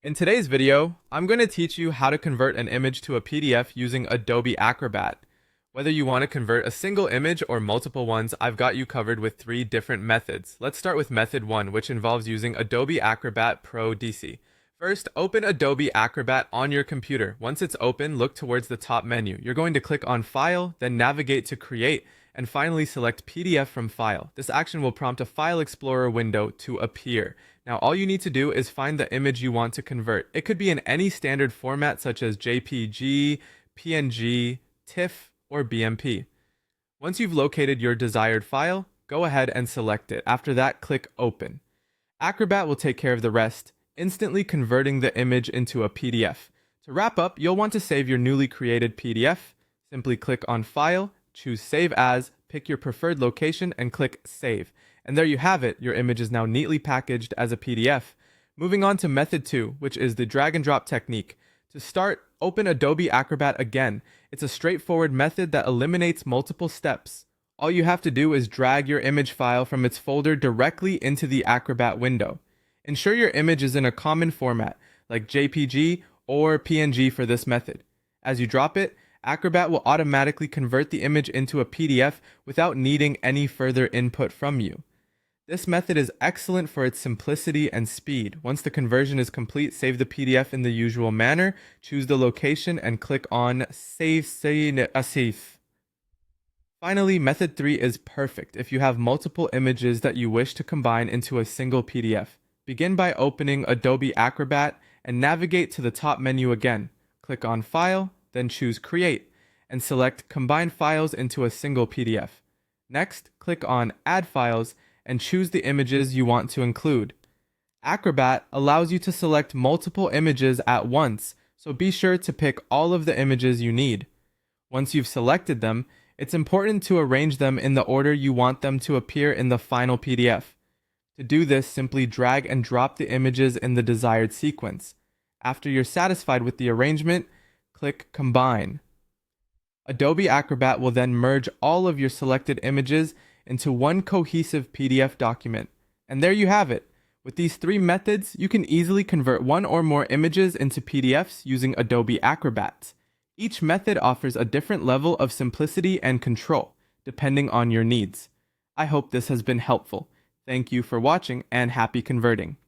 In today's video, I'm going to teach you how to convert an image to a PDF using Adobe Acrobat. Whether you want to convert a single image or multiple ones, I've got you covered with 3 different methods. Let's start with method 1, which involves using Adobe Acrobat Pro DC. First, open Adobe Acrobat on your computer. Once it's open, look towards the top menu. You're going to click on File, then navigate to Create, and finally select PDF from File. This action will prompt a File Explorer window to appear. Now all you need to do is find the image you want to convert. It could be in any standard format such as JPG, PNG, TIFF, or BMP. Once you've located your desired file, go ahead and select it. After that, click Open. Acrobat will take care of the rest, instantly converting the image into a PDF. To wrap up, you'll want to save your newly created PDF. Simply click on File, choose Save As, pick your preferred location, and click Save. And there you have it, your image is now neatly packaged as a PDF. Moving on to method 2, which is the drag and drop technique. To start, open Adobe Acrobat again. It's a straightforward method that eliminates multiple steps. All you have to do is drag your image file from its folder directly into the Acrobat window. Ensure your image is in a common format, like JPG or PNG for this method. As you drop it, Acrobat will automatically convert the image into a PDF without needing any further input from you. This method is excellent for its simplicity and speed. Once the conversion is complete, save the PDF in the usual manner, choose the location, and click on Save. Finally, method 3 is perfect if you have multiple images that you wish to combine into a single PDF. Begin by opening Adobe Acrobat and navigate to the top menu again. Click on File, then choose Create, and select Combine Files into a single PDF. Next, click on Add Files and choose the images you want to include. Acrobat allows you to select multiple images at once, so be sure to pick all of the images you need. Once you've selected them, it's important to arrange them in the order you want them to appear in the final PDF. To do this, simply drag and drop the images in the desired sequence. After you're satisfied with the arrangement, click Combine. Adobe Acrobat will then merge all of your selected images into one cohesive PDF document. And there you have it. With these 3 methods, you can easily convert one or more images into PDFs using Adobe Acrobat. Each method offers a different level of simplicity and control, depending on your needs. I hope this has been helpful. Thank you for watching and happy converting.